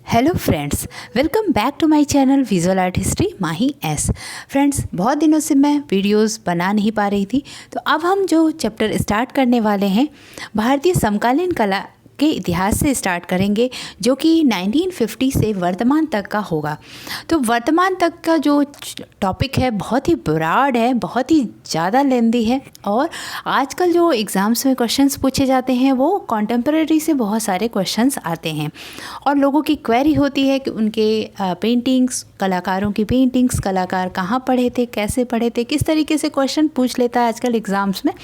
Hello friends, welcome back to my channel visual art history Mahi S. फ्रेंड्स, बहुत दिनों से मैं वीडियोस बना नहीं पा रही थी, तो अब हम जो चैप्टर स्टार्ट करने वाले हैं भारतीय समकालीन कला के इतिहास से स्टार्ट करेंगे, जो कि 1950 से वर्तमान तक का होगा। तो वर्तमान तक का जो टॉपिक है बहुत ही ब्रॉड है, बहुत ही ज़्यादा लेंदी है, और आजकल जो एग्ज़ाम्स में क्वेश्चंस पूछे जाते हैं वो कॉन्टेम्परेरी से बहुत सारे क्वेश्चंस आते हैं, और लोगों की क्वेरी होती है कि उनके पेंटिंग्स, कलाकारों की पेंटिंग्स, कलाकार कहाँ पढ़े थे, कैसे पढ़े थे, किस तरीके से क्वेश्चन पूछ लेता है आजकल एग्ज़ाम्स में।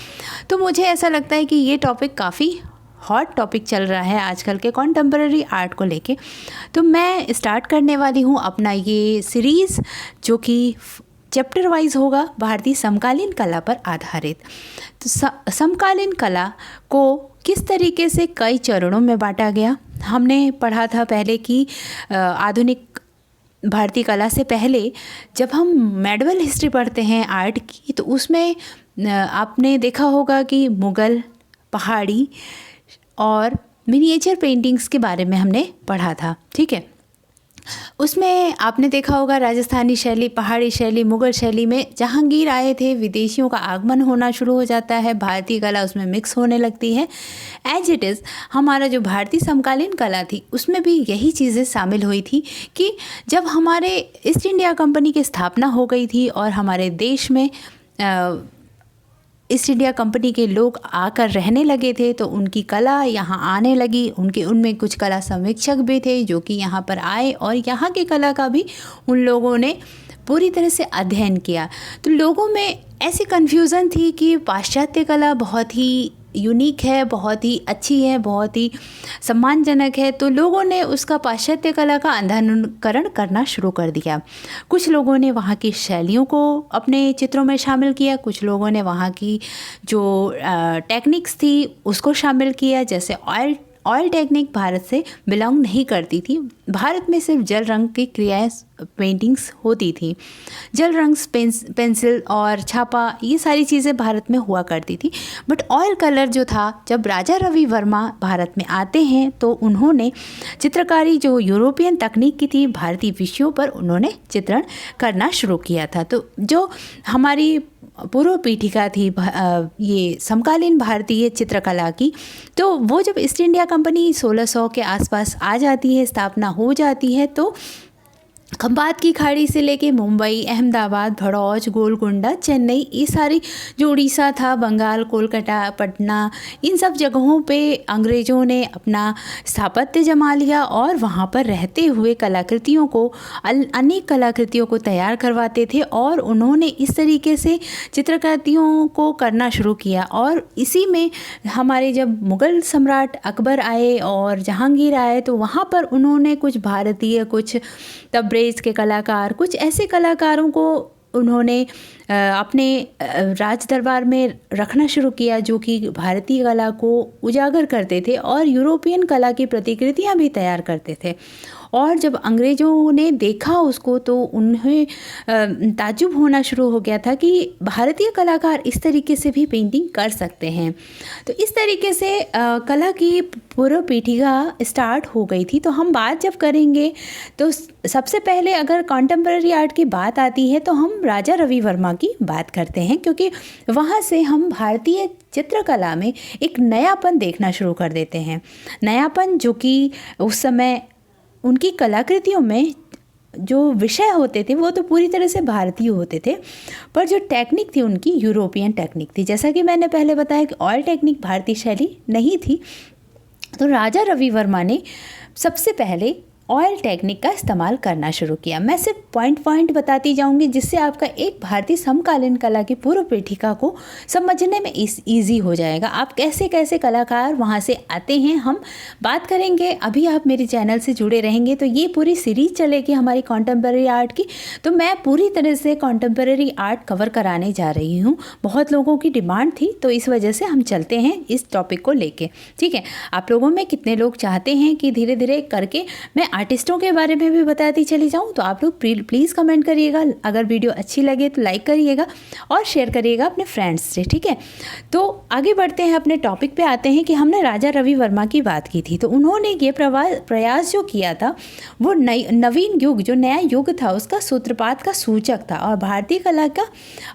तो मुझे ऐसा लगता है कि ये टॉपिक काफ़ी हॉट टॉपिक चल रहा है आजकल के कॉन्टेम्परेरी आर्ट को लेके। तो मैं स्टार्ट करने वाली हूँ अपना ये सीरीज़, जो कि चैप्टर वाइज होगा भारतीय समकालीन कला पर आधारित। तो समकालीन कला को किस तरीके से कई चरणों में बांटा गया, हमने पढ़ा था पहले कि आधुनिक भारतीय कला से पहले जब हम मेडिवल हिस्ट्री पढ़ते हैं आर्ट की, तो उसमें आपने देखा होगा कि मुग़ल, पहाड़ी और मिनिएचर पेंटिंग्स के बारे में हमने पढ़ा था। ठीक है, उसमें आपने देखा होगा राजस्थानी शैली, पहाड़ी शैली, मुग़ल शैली में जहांगीर आए थे, विदेशियों का आगमन होना शुरू हो जाता है, भारतीय कला उसमें मिक्स होने लगती है। एज इट इज़ हमारा जो भारतीय समकालीन कला थी उसमें भी यही चीज़ें शामिल हुई थी कि जब हमारे ईस्ट इंडिया कंपनी की स्थापना हो गई थी और हमारे देश में ईस्ट इंडिया कंपनी के लोग आकर रहने लगे थे, तो उनकी कला यहाँ आने लगी। उनमें कुछ कला समीक्षक भी थे जो कि यहाँ पर आए और यहाँ की कला का भी उन लोगों ने पूरी तरह से अध्ययन किया। तो लोगों में ऐसी कन्फ्यूज़न थी कि पाश्चात्य कला बहुत ही यूनिक है, बहुत ही अच्छी है, बहुत ही सम्मानजनक है, तो लोगों ने उसका पाश्चात्य कला का अनुकरण करना शुरू कर दिया। कुछ लोगों ने वहाँ की शैलियों को अपने चित्रों में शामिल किया, कुछ लोगों ने वहाँ की जो टेक्निक्स थी उसको शामिल किया। जैसे ऑयल टेक्निक भारत से बिलोंग नहीं करती थी, भारत में सिर्फ जल रंग की क्रियाएं पेंटिंग्स होती थी। जल रंग, पेंसिल और छापा, ये सारी चीज़ें भारत में हुआ करती थी। बट ऑयल कलर जो था, जब राजा रवि वर्मा भारत में आते हैं तो उन्होंने चित्रकारी जो यूरोपियन तकनीक की थी, भारतीय विषयों पर उन्होंने चित्रण करना शुरू किया था। तो जो हमारी पूर्व पीठिका थी ये समकालीन भारतीय चित्रकला की, तो वो जब ईस्ट इंडिया कंपनी 1600 के आसपास आ जाती है, स्थापना हो जाती है, तो खंबात की खाड़ी से लेके मुंबई, अहमदाबाद, भड़ौच, गोलकुंडा, चेन्नई, ये सारी जो उड़ीसा था, बंगाल, कोलकाता, पटना, इन सब जगहों पे अंग्रेज़ों ने अपना स्थापत्य जमा लिया और वहाँ पर रहते हुए कलाकृतियों को, अनेक कलाकृतियों को तैयार करवाते थे, और उन्होंने इस तरीके से चित्रकृतियों को करना शुरू किया। और इसी में हमारे जब मुग़ल सम्राट अकबर आए और जहांगीर आए, तो वहाँ पर उन्होंने कुछ भारतीय, कुछ तब्रेज़ के कलाकार, कुछ ऐसे कलाकारों को उन्होंने अपने राज दरबार में रखना शुरू किया जो कि भारतीय कला को उजागर करते थे और यूरोपियन कला की प्रतिकृतियां भी तैयार करते थे। और जब अंग्रेज़ों ने देखा उसको, तो उन्हें ताज्जुब होना शुरू हो गया था कि भारतीय कलाकार इस तरीके से भी पेंटिंग कर सकते हैं। तो इस तरीके से कला की पूर्व पीठिका स्टार्ट हो गई थी। तो हम बात जब करेंगे तो सबसे पहले अगर कॉन्टेम्परेरी आर्ट की बात आती है तो हम राजा रवि वर्मा की बात करते हैं, क्योंकि वहाँ से हम भारतीय चित्रकला में एक नयापन देखना शुरू कर देते हैं। नयापन जो कि उस समय उनकी कलाकृतियों में जो विषय होते थे वो तो पूरी तरह से भारतीय होते थे, पर जो टेक्निक थी उनकी यूरोपियन टेक्निक थी। जैसा कि मैंने पहले बताया कि ऑयल टेक्निक भारतीय शैली नहीं थी, तो राजा रवि वर्मा ने सबसे पहले ऑयल टेक्निक का इस्तेमाल करना शुरू किया। मैं सिर्फ पॉइंट बताती जाऊंगी जिससे आपका एक भारतीय समकालीन कला की पूर्व पीठिका को समझने में ईजी हो जाएगा। आप कैसे कैसे कलाकार वहाँ से आते हैं हम बात करेंगे। अभी आप मेरे चैनल से जुड़े रहेंगे तो ये पूरी सीरीज चलेगी हमारी कॉन्टेम्परेरी आर्ट की। तो मैं पूरी तरह से कॉन्टेम्परेरी आर्ट कवर कराने जा रही हूँ। बहुत लोगों की डिमांड थी, तो इस वजह से हम चलते हैं इस टॉपिक को लेके। ठीक है, आप लोगों में कितने लोग चाहते हैं कि धीरे धीरे करके मैं आर्टिस्टों के बारे में भी बताती चली जाऊँ तो आप लोग प्लीज़ कमेंट करिएगा। अगर वीडियो अच्छी लगे तो लाइक करिएगा और शेयर करिएगा अपने फ्रेंड्स से, ठीक है। तो आगे बढ़ते हैं, अपने टॉपिक पे आते हैं कि हमने राजा रवि वर्मा की बात की थी। तो उन्होंने ये प्रयास जो किया था वो नवीन युग, जो नया युग था उसका सूत्रपात का सूचक था और भारतीय कला का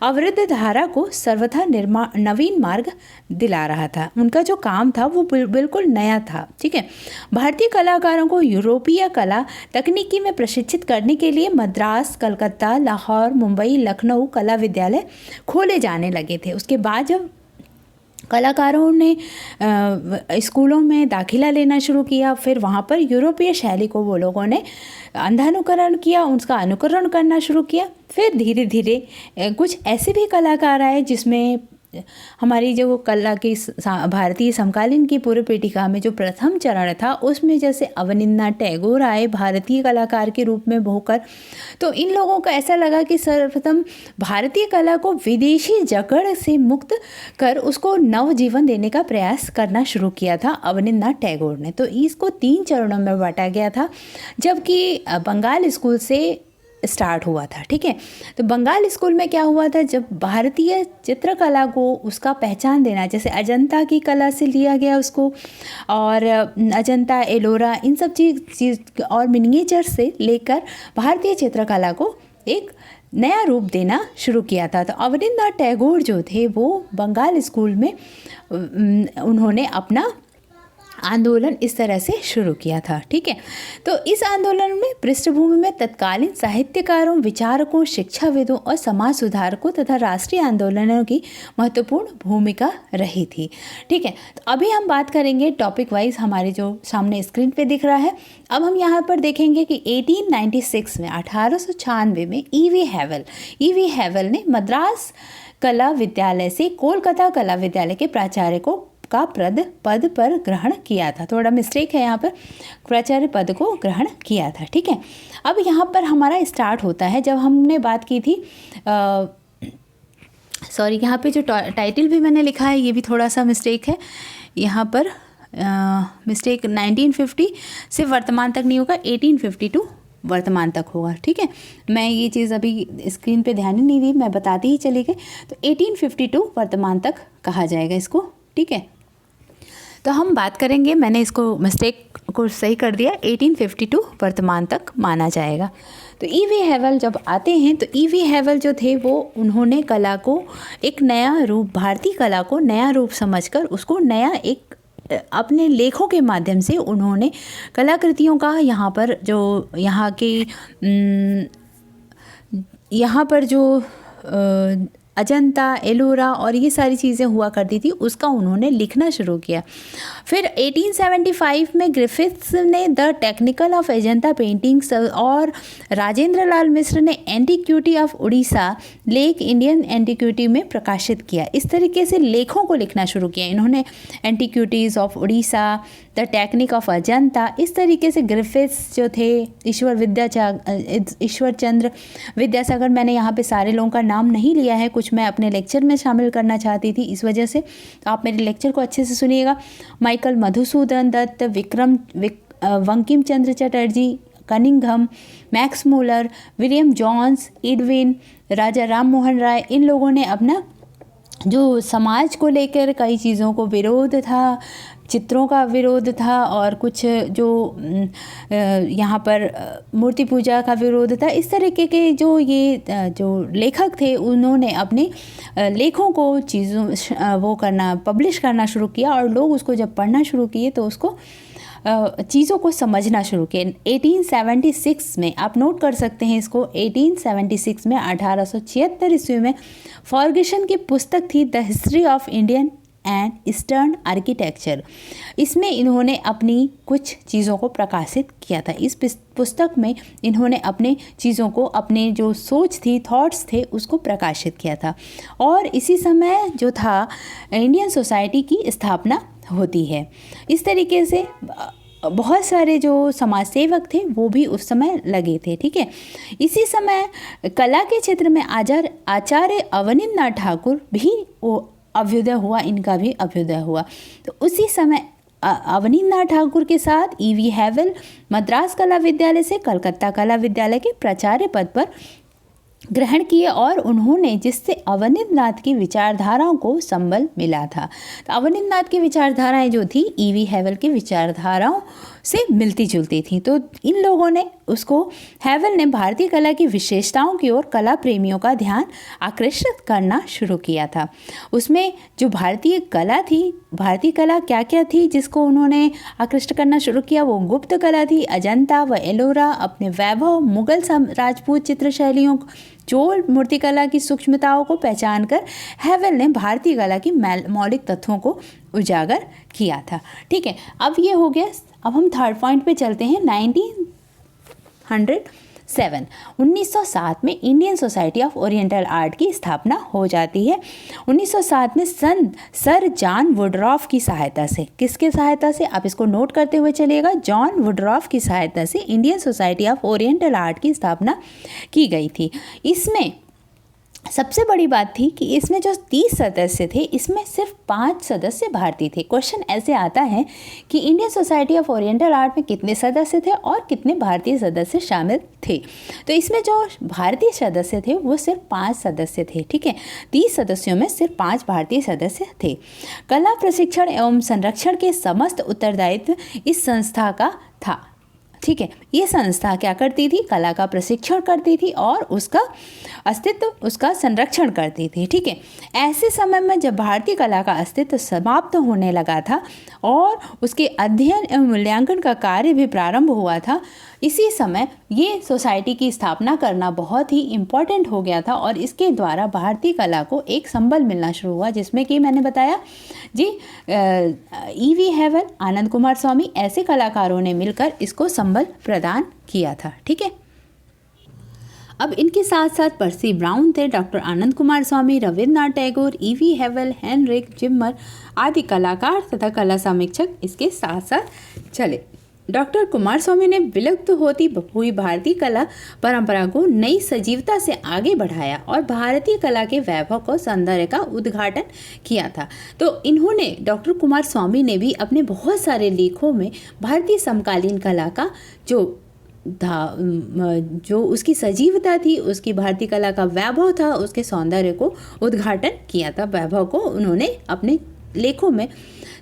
अवरुद्ध धारा को सर्वथा नवीन मार्ग दिला रहा था। उनका जो काम था वो बिल्कुल नया था, ठीक है। भारतीय कलाकारों को यूरोपीय कला तकनीकी में प्रशिक्षित करने के लिए मद्रास, कलकत्ता, लाहौर, मुंबई, लखनऊ कला विद्यालय खोले जाने लगे थे। उसके बाद जब कलाकारों ने स्कूलों में दाखिला लेना शुरू किया, फिर वहाँ पर यूरोपीय शैली को वो लोगों ने अंधानुकरण किया, उसका अनुकरण करना शुरू किया। फिर धीरे धीरे कुछ ऐसे भी कलाकार आए जिसमें हमारी जो कला की भारतीय समकालीन की पूर्व पीठिका में जो प्रथम चरण था उसमें जैसे अवनिंद्रनाथ टैगोर आए भारतीय कलाकार के रूप में होकर। तो इन लोगों को ऐसा लगा कि सर्वप्रथम भारतीय कला को विदेशी जकड़ से मुक्त कर उसको नव जीवन देने का प्रयास करना शुरू किया था अवनिंद्रनाथ टैगोर ने। तो इसको 3 चरणों में बांटा गया था, जबकि बंगाल स्कूल से स्टार्ट हुआ था, ठीक है। तो बंगाल स्कूल में क्या हुआ था, जब भारतीय चित्रकला को उसका पहचान देना, जैसे अजंता की कला से लिया गया उसको, और अजंता, एलोरा, इन सब चीज़ और मिनिएचर से लेकर भारतीय चित्रकला को एक नया रूप देना शुरू किया था। तो अवनिंद्रनाथ टैगोर जो थे वो बंगाल स्कूल में उन्होंने अपना आंदोलन इस तरह से शुरू किया था, ठीक है। तो इस आंदोलन में पृष्ठभूमि में तत्कालीन साहित्यकारों, विचारकों, शिक्षाविदों और समाज सुधारकों तथा राष्ट्रीय आंदोलनों की महत्वपूर्ण भूमिका रही थी, ठीक है। तो अभी हम बात करेंगे टॉपिक वाइज, हमारे जो सामने स्क्रीन पे दिख रहा है। अब हम यहाँ पर देखेंगे कि 1896 में 1896 में ईवी हैवल ने मद्रास कला विद्यालय से कोलकाता कला विद्यालय के प्राचार्य का पद पर ग्रहण किया था। थोड़ा मिस्टेक है यहाँ पर, प्राचार्य पद को ग्रहण किया था, ठीक है। अब यहाँ पर हमारा स्टार्ट होता है, जब हमने बात की थी यहाँ पे जो टाइटल भी मैंने लिखा है ये भी थोड़ा सा मिस्टेक है यहाँ पर, मिस्टेक 1950 से वर्तमान तक नहीं होगा, 1852 वर्तमान तक होगा, ठीक है। मैं ये चीज़ अभी स्क्रीन पे ध्यान ही नहीं दी, मैं बताती ही चली गई। तो 1852 वर्तमान तक कहा जाएगा इसको, ठीक है। तो हम बात करेंगे, मैंने इसको मिस्टेक को सही कर दिया, 1852 वर्तमान तक माना जाएगा। तो ईवी हैवल जब आते हैं तो ईवी हैवल जो थे वो उन्होंने कला को एक नया रूप, भारतीय कला को नया रूप समझकर उसको नया एक अपने लेखों के माध्यम से उन्होंने कलाकृतियों का यहाँ पर जो यहाँ पर जो अजंता, एलोरा और ये सारी चीज़ें हुआ करती थी उसका उन्होंने लिखना शुरू किया। फिर 1875 में ग्रिफिथ्स ने the technical of Ajanta paintings और राजेंद्र लाल मिश्र ने antiquity of Orissa lake Indian antiquity में प्रकाशित किया। इस तरीके से लेखों को लिखना शुरू किया इन्होंने, antiquities of Orissa, the technique of Ajanta, इस तरीके से ग्रिफिथ्स जो थे, ईश्वर चंद्र विद्यासागर, मैंने यहाँ पे सारे लोगों का नाम नहीं लिया है, कुछ मैं अपने लेक्चर में शामिल करना चाहती थी इस वजह से, तो आप मेरे लेक्चर को अच्छे से सुनिएगा। Michael Madhusudan Dutt, Bankim Chandra Chatterjee, Cunningham, Max Muller, William Jones, Edwin, Raja Ram Mohan Roy, इन लोगों ने अपना जो समाज को लेकर कई चीज़ों को विरोध था, चित्रों का विरोध था और कुछ जो यहाँ पर मूर्ति पूजा का विरोध था, इस तरीके के जो लेखक थे उन्होंने अपने लेखों को पब्लिश करना शुरू किया और लोग उसको जब पढ़ना शुरू किए तो उसको चीज़ों को समझना शुरू किया। 1876 में आप नोट कर सकते हैं इसको, 1876 में 1876 ईस्वी में फर्ग्यूसन की पुस्तक थी the history of Indian and eastern architecture, इसमें इन्होंने अपनी कुछ चीज़ों को प्रकाशित किया था। इस पुस्तक में इन्होंने अपने चीज़ों को, अपने जो सोच थी, थॉट्स थे, उसको प्रकाशित किया था। और इसी समय जो था इंडियन सोसाइटी की स्थापना होती है। इस तरीके से बहुत सारे जो समाज सेवक थे वो भी उस समय लगे थे, ठीक है। इसी समय कला के क्षेत्र में आचार्य अवनिंद्रनाथ ठाकुर भी अभ्युदय हुआ, इनका भी अभ्युदय हुआ। तो उसी समय अवनींद्रनाथ ठाकुर के साथ ईवी हैवल मद्रास कला विद्यालय से कलकत्ता कला विद्यालय के प्राचार्य पद पर ग्रहण किए और उन्होंने जिससे अवनींद्रनाथ की विचारधाराओं को संबल मिला था। तो अवनींद्रनाथ की विचारधाराएं जो थी ईवी हैवल की विचारधाराओं से मिलती जुलती थी। तो इन लोगों ने उसको, हैवल ने भारतीय कला की विशेषताओं की ओर कला प्रेमियों का ध्यान आकर्षित करना शुरू किया था। उसमें जो भारतीय कला थी, भारतीय कला क्या क्या थी जिसको उन्होंने आकृष्ट करना शुरू किया, वो गुप्त कला थी, अजंता व एलोरा अपने वैभव, मुगल राजपूत चित्र शैलियों, चोल मूर्तिकला की सूक्ष्मताओं को पहचान कर हैवल ने भारतीय कला की मौलिक तत्वों को उजागर किया था। ठीक है, अब ये हो गया। अब हम थर्ड पॉइंट पे चलते हैं। 1907 में Indian society of oriental art की स्थापना हो जाती है। 1907 में सर जॉन वुडरॉफ की सहायता से, किसके सहायता से आप इसको नोट करते हुए चलिएगा, जॉन वुडरॉफ की सहायता से Indian society of oriental art की स्थापना की गई थी। इसमें सबसे बड़ी बात थी कि इसमें जो 30 सदस्य थे, इसमें सिर्फ 5 सदस्य भारतीय थे। क्वेश्चन ऐसे आता है कि Indian society of oriental art में कितने सदस्य थे और कितने भारतीय सदस्य शामिल थे। तो इसमें जो भारतीय सदस्य थे वो सिर्फ 5 सदस्य थे। ठीक है, 30 सदस्यों में सिर्फ 5 भारतीय सदस्य थे। कला प्रशिक्षण एवं संरक्षण के समस्त उत्तरदायित्व इस संस्था का था। ठीक है, ये संस्था क्या करती थी, कला का प्रशिक्षण करती थी और उसका अस्तित्व, उसका संरक्षण करती थी। ठीक है, ऐसे समय में जब भारतीय कला का अस्तित्व समाप्त होने लगा था और उसके अध्ययन एवं मूल्यांकन का कार्य भी प्रारंभ हुआ था, इसी समय ये सोसाइटी की स्थापना करना बहुत ही इम्पोर्टेंट हो गया था और इसके द्वारा भारतीय कला को एक संबल मिलना शुरू हुआ, जिसमें कि मैंने बताया जी ईवी हैवल, आनंद कुमार स्वामी, ऐसे कलाकारों ने मिलकर इसको संबल प्रदान किया था। ठीक है, अब इनके साथ साथ पर्सी ब्राउन थे, doctor Anand Coomaraswamy, Rabindranath Tagore, E V Havell, Heinrich Zimmer आदि कलाकार तथा कला समीक्षक इसके साथ साथ चले। डॉक्टर कुमार स्वामी ने विलुप्त होती हुई भारतीय कला परंपरा को नई सजीवता से आगे बढ़ाया और भारतीय कला के वैभव को सौंदर्य का उद्घाटन किया था। तो इन्होंने, डॉक्टर कुमार स्वामी ने भी अपने बहुत सारे लेखों में भारतीय समकालीन कला का जो उसकी सजीवता थी, उसकी भारतीय कला का वैभव था, उसके सौंदर्य को उद्घाटन किया था। वैभव को उन्होंने अपने लेखों में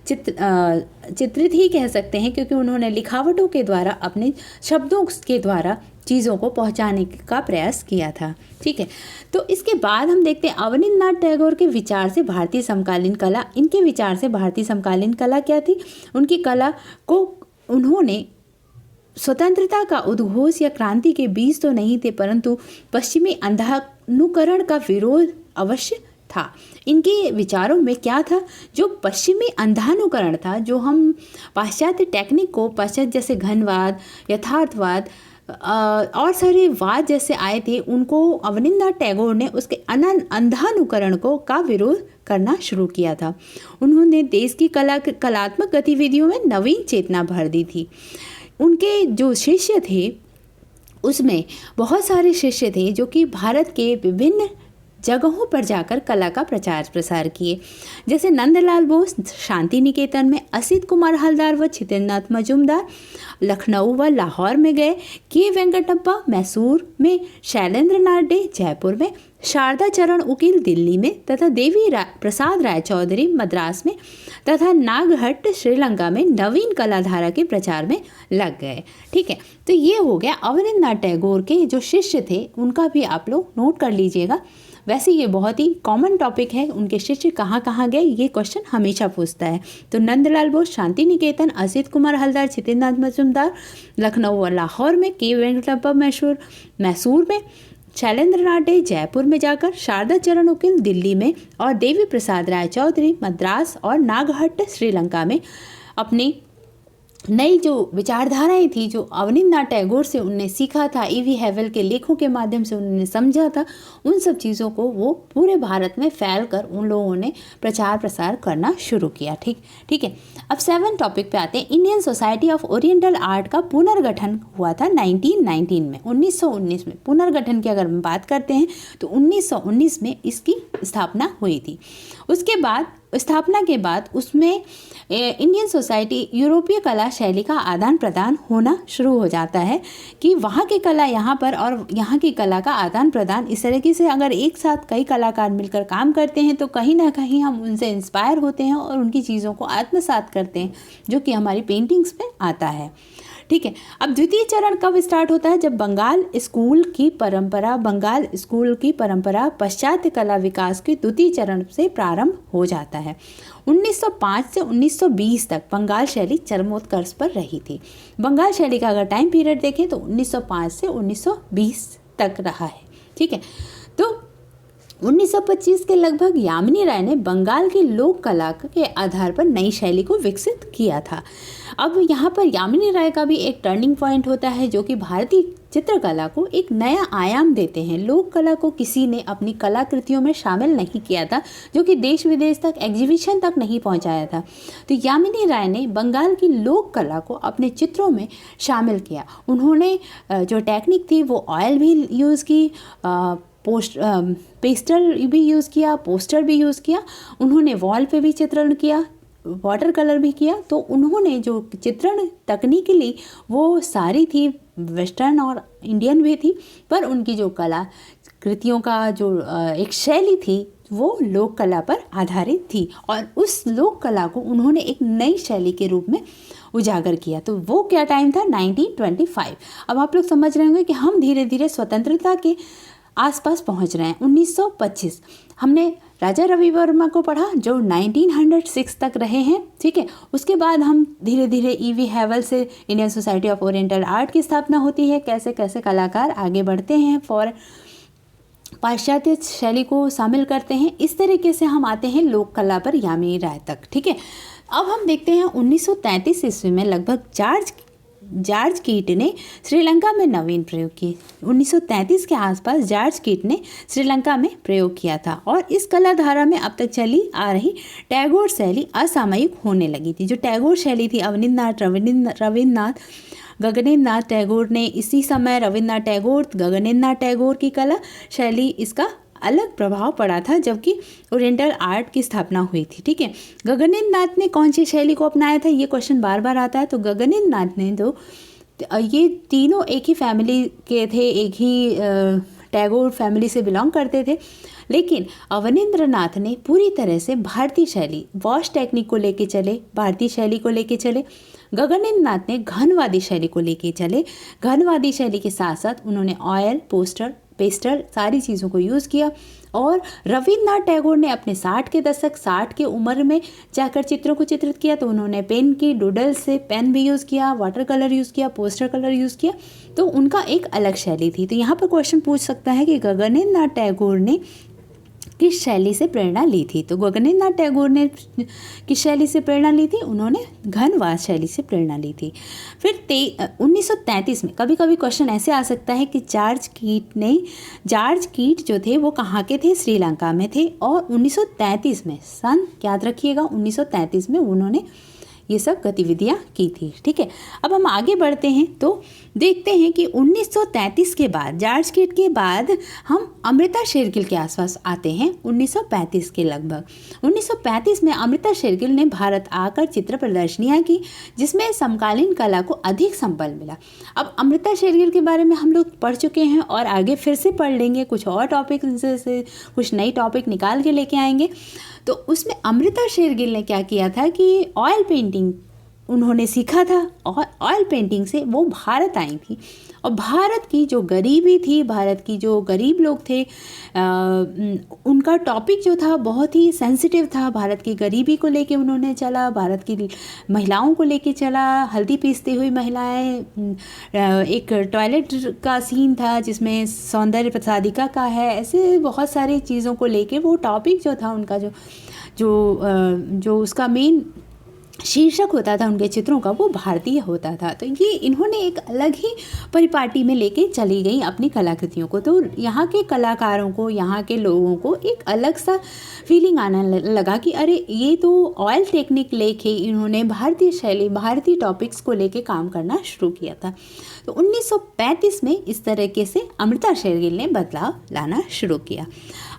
चित्रित ही कह सकते हैं, क्योंकि उन्होंने लिखावटों के द्वारा, अपने शब्दों के द्वारा चीज़ों को पहुंचाने का प्रयास किया था। ठीक है, तो इसके बाद हम देखते हैं अवनींद्रनाथ टैगोर के विचार से भारतीय समकालीन कला। इनके विचार से भारतीय समकालीन कला क्या थी, उनकी कला को उन्होंने स्वतंत्रता का उद्घोष या क्रांति के बीज तो नहीं थे, परंतु पश्चिमी अंधानुकरण का विरोध अवश्य था। इनके विचारों में क्या था, जो पश्चिमी अंधानुकरण था, जो हम पाश्चात्य टेक्निक को, पाश्चात्य जैसे घनवाद, यथार्थवाद और सारे वाद जैसे आए थे, उनको अवनींद्रनाथ टैगोर ने उसके अंधानुकरण को का विरोध करना शुरू किया था। उन्होंने देश की कलात्मक गतिविधियों में नवीन चेतना भर दी थी। उनके जो शिष्य थे, उसमें बहुत सारे शिष्य थे जो कि भारत के विभिन्न जगहों पर जाकर कला का प्रचार प्रसार किए, जैसे नंदलाल बोस शांति निकेतन में, असित कुमार हलदार व छितेंद्रनाथ मजूमदार लखनऊ व लाहौर में गए, के वेंकटप्पा मैसूर में, शैलेंद्र नाथ डे जयपुर में, शारदा चरण उकील दिल्ली में तथा देवी प्रसाद राय चौधरी मद्रास में तथा नागहट्ट श्रीलंका में नवीन कलाधारा के प्रचार में लग गए। ठीक है, तो ये हो गया अवनींद्रनाथ टैगोर के जो शिष्य थे, उनका भी आप लोग नोट कर लीजिएगा। वैसे ये बहुत ही कॉमन टॉपिक है, उनके शिष्य कहाँ कहाँ गए, ये क्वेश्चन हमेशा पूछता है। तो नंदलाल बोस शांति निकेतन, असित कुमार हलदार छितेंद्रनाथ मजूमदार लखनऊ और लाहौर में, के वेंकटप्पा मैसूर में, शैलेंद्र नाथ डे जयपुर में जाकर, शारदा चरण उकील दिल्ली में और देवी प्रसाद राय चौधरी मद्रास और नागहट्ट श्रीलंका में अपनी नई जो विचारधाराएं थी, जो अवनींद्रनाथ टैगोर से उनने सीखा था, ईवी हैवल के लेखों के माध्यम से उन्होंने समझा था, उन सब चीज़ों को वो पूरे भारत में फैलकर उन लोगों ने प्रचार प्रसार करना शुरू किया। ठीक है, अब 7 टॉपिक पे आते हैं। Indian society of oriental art का पुनर्गठन हुआ था 1919 में, 1919 में पुनर्गठन की अगर हम बात करते हैं तो 1919 में इसकी स्थापना हुई थी। उसके बाद स्थापना के बाद उसमें इंडियन सोसाइटी यूरोपीय कला शैली का आदान प्रदान होना शुरू हो जाता है कि वहाँ की कला यहाँ पर और यहाँ की कला का आदान प्रदान इस तरीके से अगर एक साथ कई कलाकार मिलकर काम करते हैं तो कहीं ना कहीं हम उनसे इंस्पायर होते हैं और उनकी चीज़ों को आत्मसात करते हैं, जो कि हमारी पेंटिंग्स में आता है। ठीक है, अब द्वितीय चरण कब स्टार्ट होता है? जब बंगाल स्कूल की परंपरा पाश्चात्य कला विकास के द्वितीय चरण से प्रारंभ हो जाता है। 1905 से 1920 तक बंगाल शैली चरमोत्कर्ष पर रही थी। बंगाल शैली का अगर टाइम पीरियड देखें तो 1905 से 1920 तक रहा है। ठीक है, तो 1925 के लगभग यामिनी राय ने बंगाल की लोक कला के आधार पर नई शैली को विकसित किया था। अब यहाँ पर यामिनी राय का भी एक टर्निंग पॉइंट होता है, जो कि भारतीय चित्रकला को एक नया आयाम देते हैं। लोक कला को किसी ने अपनी कलाकृतियों में शामिल नहीं किया था, जो कि देश विदेश तक एग्जीबिशन तक नहीं पहुँचाया था। तो यामिनी राय ने बंगाल की लोक कला को अपने चित्रों में शामिल किया। उन्होंने जो टेक्निक थी वो ऑयल भी यूज़ की, पेस्टल भी यूज़ किया, पोस्टर भी यूज़ किया, उन्होंने वॉल पे भी चित्रण किया, वाटर कलर भी किया। तो उन्होंने जो चित्रण तकनीक ली वो सारी थी वेस्टर्न और इंडियन भी थी, पर उनकी जो कला कृतियों का जो एक शैली थी वो लोक कला पर आधारित थी और उस लोक कला को उन्होंने एक नई शैली के रूप में उजागर किया। तो वो क्या टाइम था? 1925। अब आप लोग समझ रहे होंगे कि हम धीरे धीरे स्वतंत्रता के आसपास पहुंच रहे हैं। 1925 हमने राजा रवि वर्मा को पढ़ा जो 1906 तक रहे हैं। ठीक है, उसके बाद हम धीरे धीरे ईवी हैवल से Indian society of oriental art की स्थापना होती है। कैसे कैसे कलाकार आगे बढ़ते हैं और पाश्चात्य शैली को शामिल करते हैं। इस तरीके से हम आते हैं लोक कला पर यामिनी राय तक। ठीक है, अब हम देखते हैं 1933 ईस्वी में लगभग जॉर्ज कीट ने श्रीलंका में नवीन प्रयोग किए। 1933 के आसपास जॉर्ज कीट ने श्रीलंका में प्रयोग किया था और इस कला धारा में अब तक चली आ रही टैगोर शैली असामयिक होने लगी थी। जो टैगोर शैली थी, रविन्द्रनाथ गगनेन्द्रनाथ टैगोर ने इसी समय गगनेन्द्रनाथ टैगोर की कला शैली इसका अलग प्रभाव पड़ा था जबकि ओरिएंटल आर्ट की स्थापना हुई थी। ठीक है, गगनेन्द्रनाथ ने कौन सी शैली को अपनाया था, ये क्वेश्चन बार बार आता है। तो गगनेन्द्रनाथ ने तो ये तीनों एक ही फैमिली के थे, एक ही टैगोर फैमिली से बिलोंग करते थे, लेकिन अवनींद्रनाथ ने पूरी तरह से भारतीय शैली वॉश टेक्निक को लेके चले, भारतीय शैली को लेके चले। गगनेन्द्रनाथ ने घनवादी शैली को लेके चले। घनवादी शैली के साथ साथ उन्होंने ऑयल, पोस्टर, पेस्टल सारी चीज़ों को यूज़ किया। और रविन्द्रनाथ टैगोर ने अपने 60 के उम्र में जाकर चित्रों को चित्रित किया। तो उन्होंने पेन की डूडल से पेन भी यूज़ किया, वाटर कलर यूज़ किया, पोस्टर कलर यूज़ किया। तो उनका एक अलग शैली थी। तो यहाँ पर क्वेश्चन पूछ सकता है कि गगनेन्द्रनाथ टैगोर ने किस शैली से प्रेरणा ली थी। तो गगनेन्द्रनाथ टैगोर ने किस शैली से प्रेरणा ली थी? उन्होंने घनवाद शैली से प्रेरणा ली थी। फिर 1933 में कभी कभी क्वेश्चन ऐसे आ सकता है कि जॉर्ज कीट जो थे वो कहाँ के थे? श्रीलंका में थे। और 1933 में सन याद रखिएगा, 1933 में उन्होंने ये सब गतिविधियाँ की थी। ठीक है, अब हम आगे बढ़ते हैं तो देखते हैं कि 1933 के बाद, जॉर्ज कीट के बाद हम अमृता शेरगिल के आसपास आते हैं 1935 के लगभग। 1935 में अमृता शेरगिल ने भारत आकर चित्र प्रदर्शनियाँ की जिसमें समकालीन कला को अधिक संबल मिला। अब अमृता शेरगिल के बारे में हम लोग पढ़ चुके हैं और आगे फिर से पढ़ लेंगे, कुछ और टॉपिक से कुछ नई टॉपिक निकाल के लेके आएंगे। तो उसमें अमृता शेरगिल ने क्या किया था कि ऑयल पेंटिंग उन्होंने सीखा था और ऑयल पेंटिंग से वो भारत आई थी। और भारत की जो गरीबी थी, भारत की जो गरीब लोग थे, उनका टॉपिक जो था बहुत ही सेंसिटिव था। भारत की गरीबी को लेके उन्होंने चला, भारत की महिलाओं को लेके चला, हल्दी पीसती हुई महिलाएं, एक टॉयलेट का सीन था जिसमें सौंदर्य प्रसादिका का है, ऐसे बहुत सारी चीज़ों को लेके वो टॉपिक जो था उनका जो उसका मेन शीर्षक होता था उनके चित्रों का वो भारतीय होता था। तो ये इन्होंने एक अलग ही परिपाटी में लेके चली गई अपनी कलाकृतियों को। तो यहाँ के कलाकारों को, यहाँ के लोगों को एक अलग सा फीलिंग आने लगा कि अरे ये तो ऑयल टेक्निक लेके इन्होंने भारतीय शैली, भारतीय टॉपिक्स को लेके काम करना शुरू किया था। तो 1935 में इस तरीके से अमृता शेरगिल ने बदलाव लाना शुरू किया।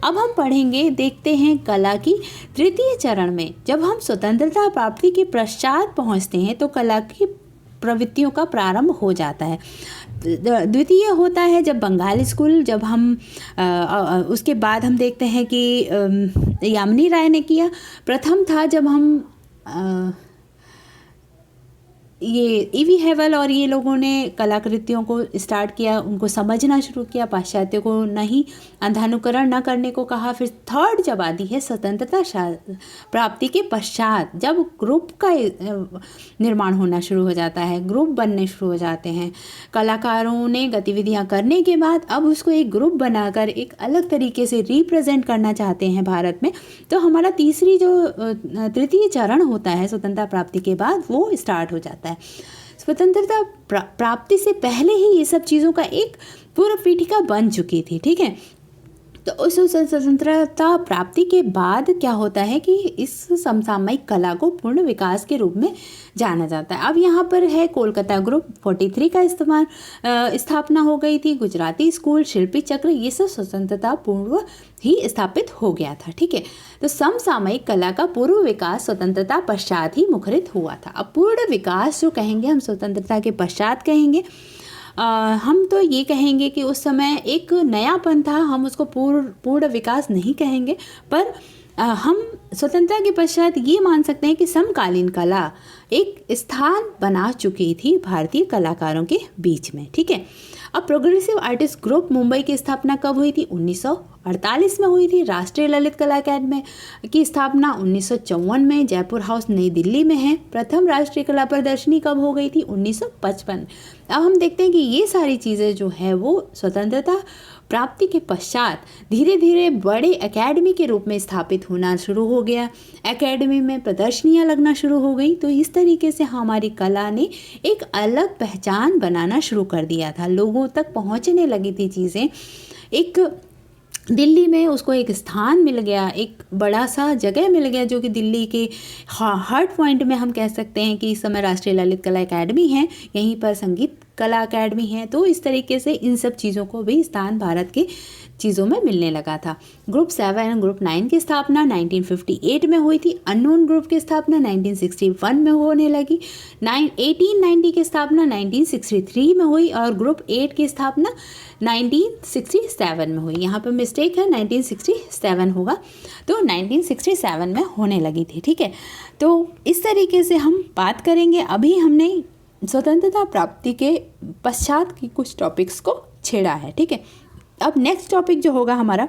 अब हम पढ़ेंगे, देखते हैं कला की तृतीय चरण में। जब हम स्वतंत्रता प्राप्ति के पश्चात पहुंचते हैं तो कला की प्रवृत्तियों का प्रारंभ हो जाता है। द्वितीय होता है जब बंगाल स्कूल, जब हम उसके बाद हम देखते हैं कि यामिनी राय ने किया। प्रथम था जब हम ये ईवी हैवल और ये लोगों ने कलाकृतियों को स्टार्ट किया, उनको समझना शुरू किया, पाश्चात्य को नहीं अंधानुकरण न करने को कहा। फिर थर्ड जब आती है स्वतंत्रता प्राप्ति के पश्चात, जब ग्रुप का निर्माण होना शुरू हो जाता है, ग्रुप बनने शुरू हो जाते हैं, कलाकारों ने गतिविधियां करने के बाद अब उसको एक ग्रुप बनाकर एक अलग तरीके से रिप्रेजेंट करना चाहते हैं भारत में। तो हमारा तीसरी जो तृतीय चरण होता है स्वतंत्रता प्राप्ति के बाद, वो स्टार्ट हो जाता है। स्वतंत्रता प्राप्ति से पहले ही ये सब चीज़ों का एक पूर्व पीठिका बन चुकी थी, ठीक है। तो उस स्वतंत्रता प्राप्ति के बाद क्या होता है कि इस समसामयिक कला को पूर्ण विकास के रूप में जाना जाता है। अब यहाँ पर है कोलकाता ग्रुप 43 का स्थापना हो गई थी। गुजराती स्कूल, शिल्पी चक्र, ये सब स्वतंत्रता पूर्व ही स्थापित हो गया था, ठीक है। तो समसामयिक कला का पूर्व विकास स्वतंत्रता पश्चात ही मुखरित हुआ था। अब पूर्ण विकास जो कहेंगे हम स्वतंत्रता के पश्चात कहेंगे। हम तो ये कहेंगे कि उस समय एक नयापन था, हम उसको पूर्ण विकास नहीं कहेंगे, पर हम स्वतंत्रता के पश्चात ये मान सकते हैं कि समकालीन कला एक स्थान बना चुकी थी भारतीय कलाकारों के बीच में, ठीक है। अब प्रोग्रेसिव आर्टिस्ट ग्रुप मुंबई की स्थापना कब हुई थी? 1948 में हुई थी। राष्ट्रीय ललित कला अकादमी की स्थापना 1954 में जयपुर हाउस नई दिल्ली में है। प्रथम राष्ट्रीय कला प्रदर्शनी कब हो गई थी? 1955। अब हम देखते हैं कि ये सारी चीज़ें जो है वो स्वतंत्रता प्राप्ति के पश्चात धीरे धीरे बड़े एकेडमी के रूप में स्थापित होना शुरू हो गया। एकेडमी में प्रदर्शनियां लगना शुरू हो गई। तो इस तरीके से हमारी कला ने एक अलग पहचान बनाना शुरू कर दिया था, लोगों तक पहुंचने लगी थी चीज़ें। एक दिल्ली में उसको एक स्थान मिल गया, एक बड़ा सा जगह मिल गया, जो कि दिल्ली के हार्ट पॉइंट में हम कह सकते हैं कि इस समय राष्ट्रीय ललित कला अकादमी है, यहीं पर संगीत कला अकादमी है। तो इस तरीके से इन सब चीज़ों को भी स्थान भारत के चीज़ों में मिलने लगा था। ग्रुप 7 और ग्रुप 9 की स्थापना 1958 में हुई थी। अननोन ग्रुप की स्थापना 1961 में होने लगी। 1890 की स्थापना 1963 में हुई और ग्रुप 8 की स्थापना 1967 में हुई। यहाँ पर मिस्टेक है, 1967 होगा, तो 1967 में होने लगी थी, ठीक है। तो इस तरीके से हम बात करेंगे। अभी हमने स्वतंत्रता प्राप्ति के पश्चात की कुछ टॉपिक्स को छेड़ा है, ठीक है। अब नेक्स्ट टॉपिक जो होगा हमारा,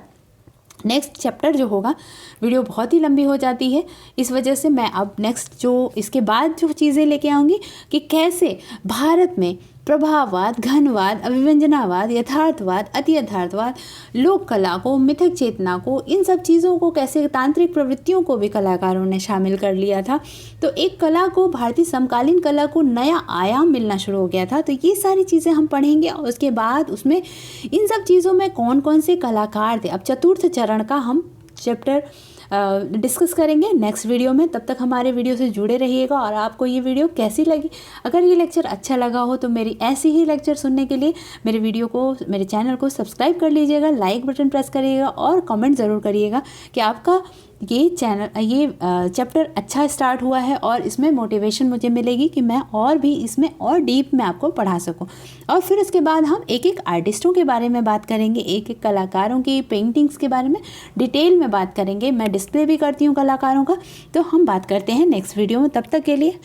नेक्स्ट चैप्टर जो होगा, वीडियो बहुत ही लंबी हो जाती है, इस वजह से मैं अब नेक्स्ट जो इसके बाद जो चीज़ें लेके आऊँगी कि कैसे भारत में प्रभाववाद, घनवाद, अभिव्यंजनावाद, यथार्थवाद, अति यथार्थवाद, लोक कला को, मिथक चेतना को, इन सब चीज़ों को कैसे, तांत्रिक प्रवृत्तियों को भी कलाकारों ने शामिल कर लिया था। तो एक कला को, भारतीय समकालीन कला को नया आयाम मिलना शुरू हो गया था। तो ये सारी चीज़ें हम पढ़ेंगे और उसके बाद उसमें इन सब चीज़ों में कौन कौन से कलाकार थे। अब चतुर्थ चरण का हम चैप्टर डिस्कस करेंगे नेक्स्ट वीडियो में। तब तक हमारे वीडियो से जुड़े रहिएगा। और आपको ये वीडियो कैसी लगी, अगर ये लेक्चर अच्छा लगा हो तो मेरी ऐसी ही लेक्चर सुनने के लिए मेरे वीडियो को, मेरे चैनल को सब्सक्राइब कर लीजिएगा, लाइक बटन प्रेस करिएगा और कमेंट ज़रूर करिएगा कि आपका ये चैप्टर अच्छा स्टार्ट हुआ है और इसमें मोटिवेशन मुझे मिलेगी कि मैं और भी इसमें और डीप में आपको पढ़ा सकूं। और फिर उसके बाद हम एक एक आर्टिस्टों के बारे में बात करेंगे, एक एक कलाकारों की पेंटिंग्स के बारे में डिटेल में बात करेंगे। मैं डिस्प्ले भी करती हूँ कलाकारों का, तो हम बात करते हैं नेक्स्ट वीडियो में। तब तक के लिए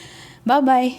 बाय बाय।